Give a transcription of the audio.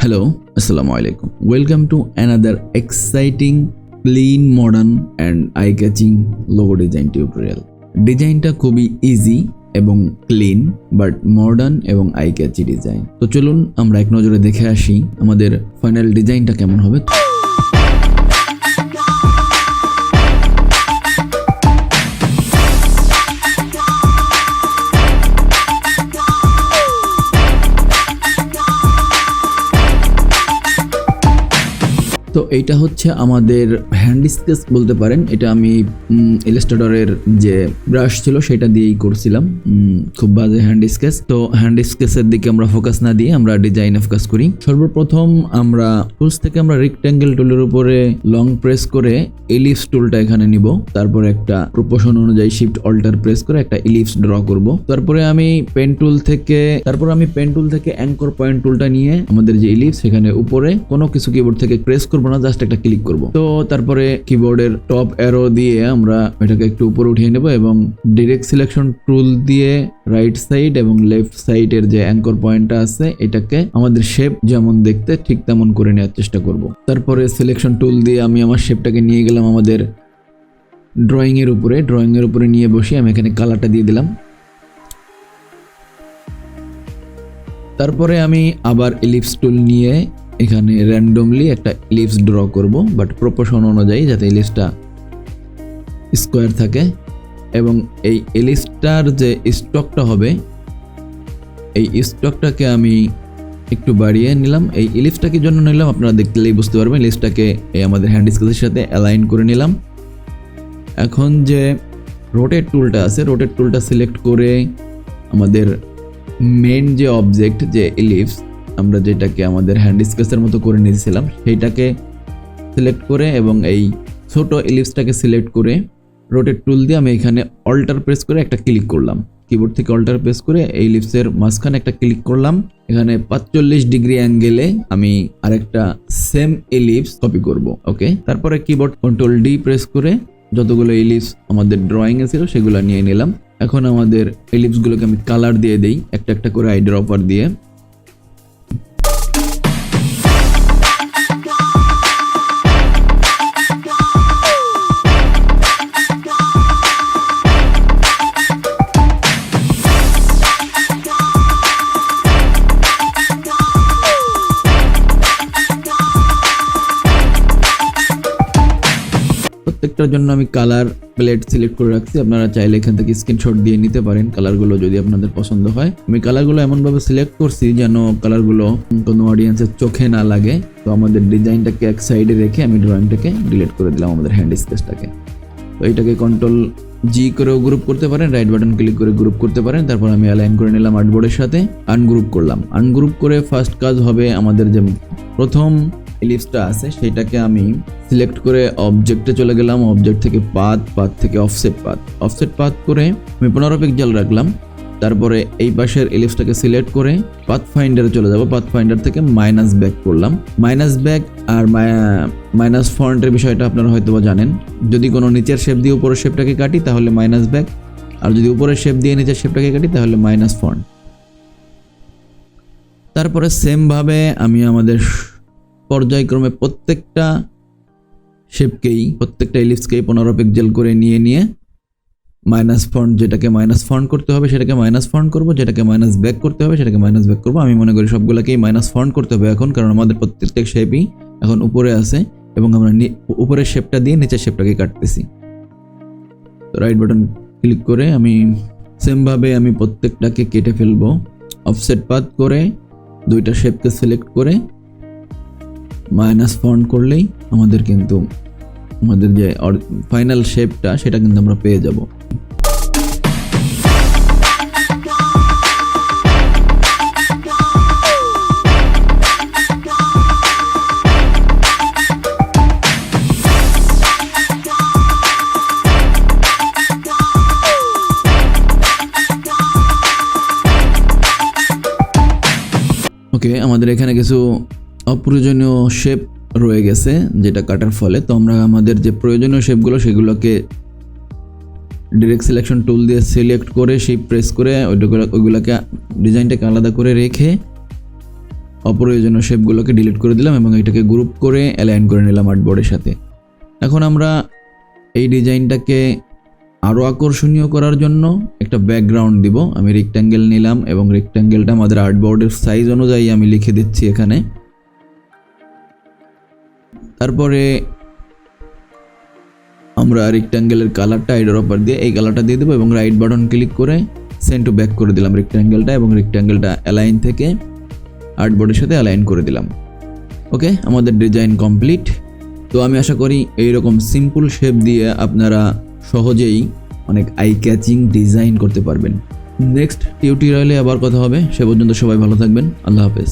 Hello, Assalamu alaikum. Welcome to another exciting, clean, modern and eye-catching logo design tutorial. ডিজাইনটা খুবই easy এবং clean but modern এবং eye catchy design. তো চলুন আমরা এক নজরে দেখে আসি আমাদের ফাইনাল ডিজাইনটা কেমন হবে। তো এইটা হচ্ছে আমাদের হ্যান্ড স্কেচ বলতে পারেন। এটা আমি ইলাস্ট্রেটরের যে ব্রাশ ছিল সেটা দিয়েই করছিলাম, খুব বাজে হ্যান্ড স্কেচ। তো হ্যান্ড স্কেচের দিকে আমরা ফোকাস না দিয়ে আমরা ডিজাইনে ফোকাস করি। সর্বপ্রথম আমরা টুলস থেকে আমরা রেক্ট্যাঙ্গেল টুলের উপরে লং প্রেস করে ইলিপস টুলটা এখানে নিব। তারপর একটা প্রপোর্শন অনুযায়ী শিফট অল্টার প্রেস করে একটা ইলিপস ড্র করব। তারপরে আমি পেন টুল থেকে অ্যাঙ্কর পয়েন্ট টুলটা নিয়ে আমাদের যে ইলিপস সেখানে উপরে কোনো কিছু কিবোর্ড থেকে প্রেস করব না, জাস্ট একটা ক্লিক করব। তো তারপরে কিবোর্ডের টপ অ্যারো দিয়ে আমরা এটাকে একটু উপরে উঠিয়ে নেব এবং ডাইরেক্ট সিলেকশন টুল দিয়ে রাইট সাইড এবং লেফট সাইডের যে অ্যাঙ্কর পয়েন্টটা আছে এটাকে আমাদের শেপ যেমন দেখতে ঠিক তেমন করে নেওয়ার চেষ্টা করব। তারপরে সিলেকশন টুল দিয়ে আমি আমার শেপটাকে নিয়ে গেলাম আমাদের ড্রয়িং এর উপরে নিয়ে বসে আমি এখানে কালারটা দিয়ে দিলাম। তারপরে আমি আবার ইলিপস টুল নিয়ে এখানে র্যান্ডমলি একটা ইলিপস ড্র করব, বাট প্রপোর্শন অনুযায়ী যাতে ইলিপসটা স্কোয়ার থাকে। এবং এই ইলিপসটার যে স্টকটা হবে এই স্টকটাকে আমি একটু বাড়িয়ে নিলাম। এই ইলিপসটাকে জন্য নিলাম আপনারা দেখলেই বুঝতে পারবেন। ইলিপসটাকে এই আমাদের হ্যান্ড স্কেচের সাথে অ্যালাইন করে নিলাম। এখন যে রোটেট টুলটা আছে, রোটেট টুলটা সিলেক্ট করে আমাদের মেইন যে অবজেক্ট যে ইলিপস আমরা যেটাকে আমাদের হ্যান্ড স্কেচের মতো করে নিয়েছিলাম সেইটাকে সিলেক্ট করে এবং এই ছোট ইলিপসটাকে সিলেক্ট করে রোটেট টুল দিয়ে আমি এখানে অল্টার প্রেস করে একটা ক্লিক করলাম। কিবোর্ড থেকে অল্টার প্রেস করে এই ইলিপসের মাঝখানে একটা ক্লিক করলাম। এখানে 45 ডিগ্রি অ্যাঙ্গেলে আমি আরেকটা সেম ইলিপস কপি করব। ওকে, তারপরে কিবোর্ড কন্ট্রোল ডি প্রেস করে যতগুলো ইলিপস আমাদের ড্রয়িং এ ছিল সেগুলো নিয়ে নিলাম। এখন আমাদের ইলিপসগুলোকে আমি কালার দিয়ে দেই একটা একটা করে আই ড্রপার দিয়ে। প্রত্যেকটার জন্য আমি কালার প্লেট সিলেক্ট করে রাখছি। আপনারা চাইলে এখান থেকে স্ক্রিনশট দিয়ে নিতে পারেন কালারগুলো যদি আপনাদের পছন্দ হয়। আমি কালারগুলো এমনভাবে সিলেক্ট করছি যেন কালারগুলো কোনো অডিয়েন্সের চোখে না লাগে। তো আমাদের ডিজাইনটাকে এক সাইডে রেখে আমি ড্রয়িংটাকে ডিলিট করে দিলাম আমাদের হ্যান্ড স্কেচটাকে। তো এটাকে কন্ট্রোল জি করেও গ্রুপ করতে পারেন, রাইট বাটন ক্লিক করে গ্রুপ করতে পারেন। তারপর আমি অ্যালাইন করে নিলাম আর্টবোর্ডের সাথে, আনগ্রুপ করলাম। আনগ্রুপ করে ফার্স্ট কাজ হবে আমাদের যে প্রথম ইলিপসটা আছে সেটাকে আমি সিলেক্ট করে অবজেক্টে চলে গেলাম। অবজেক্ট থেকে পাথ থেকে অফসেট পাথ করে আমি 15 পিক্সেল রাখলাম। তারপরে এই পাশের ইলিপসটাকে সিলেক্ট করে পাথ ফাইন্ডারে চলে যাব। পাথ ফাইন্ডার থেকে মাইনাস ব্যাক করলাম। মাইনাস ব্যাক আর মাইনাস ফন্টের বিষয়টা আপনারা হয়তো জানেন। যদি কোনো নিচের শেপ দিয়ে উপরের শেপটাকে কাটি তাহলে মাইনাস ব্যাক, আর যদি উপরের শেপ দিয়ে নিচের শেপটাকে কাটি তাহলে মাইনাস ফন্ট। তারপরে সেম ভাবে আমি আমাদের পর্যায়ক্রমে প্রত্যেকটা ইলিপসকেই 15 পিক্সেল করে নিয়ে মাইনাস ফন্ট, যেটাকে মাইনাস ফন্ট করতে হবে সেটাকে মাইনাস ফন্ট করব, যেটাকে মাইনাস ব্যাক করতে হবে সেটাকে মাইনাস ব্যাক করব। আমি মনে করি সবগুলোকেই মাইনাস ফন্ট করতে হবে এখন, কারণ আমাদের প্রত্যেকটা শেপই এখন উপরে আছে এবং আমরা উপরের শেপটা দিয়ে নিচের শেপটাকে কাটতেছি। তো রাইট বাটন ক্লিক করে আমি সেম ভাবে আমি প্রত্যেকটাকে কেটে ফেলবো। অফসেট পাথ করে দুইটা শেপকে সিলেক্ট করে মাইনাস ফন্ট করলেই আমাদের কিন্তু আমাদের যে ফাইনাল শেপটা সেটা কিন্তু আমরা পেয়ে যাব। ওকে, আমাদের এখানে কিছু অপ্রয়োজনীয় শেপ রয়ে গেছে যেটা কাটার ফলে। তো আমরা আমাদের যে প্রয়োজনীয় শেপগুলো সেগুলোকে ডাইরেক্ট সিলেকশন টুল দিয়ে সিলেক্ট করে শিফট প্রেস করে ওইগুলোকে ডিজাইনটাকে আলাদা করে রেখে অপ্রয়োজনীয় শেপগুলোকে ডিলিট করে দিলাম এবং এটাকে গ্রুপ করে অ্যালাইন করে নিলাম আর্টবোর্ডের সাথে। এখন আমরা এই ডিজাইনটাকে আরও আকর্ষণীয় করার জন্য একটা ব্যাকগ্রাউন্ড দিব। আমি রেক্ট্যাঙ্গেল নিলাম এবং রেক্ট্যাঙ্গেলটা আমাদের আর্টবোর্ডের সাইজ অনুযায়ী আমি লিখে দিচ্ছি এখানে। তারপরে আমরা রেক্ট্যাঙ্গেলের কালারটা আইড্রপার দিয়ে এই কালারটা দিয়ে দেবো এবং রাইট বাটন ক্লিক করে সেন্ড টু ব্যাক করে দিলাম রেক্ট্যাঙ্গেলটা এবং রেক্ট্যাঙ্গেলটা অ্যালাইন থেকে আর্টবোর্ডের সাথে অ্যালাইন করে দিলাম। ওকে, আমাদের ডিজাইন কমপ্লিট। তো আমি আশা করি এইরকম সিম্পল শেপ দিয়ে আপনারা সহজেই অনেক আই ক্যাচিং ডিজাইন করতে পারবেন। নেক্সট টিউটোরিয়ালে আবার কথা হবে, সে পর্যন্ত সবাই ভালো থাকবেন। আল্লাহ হাফেজ।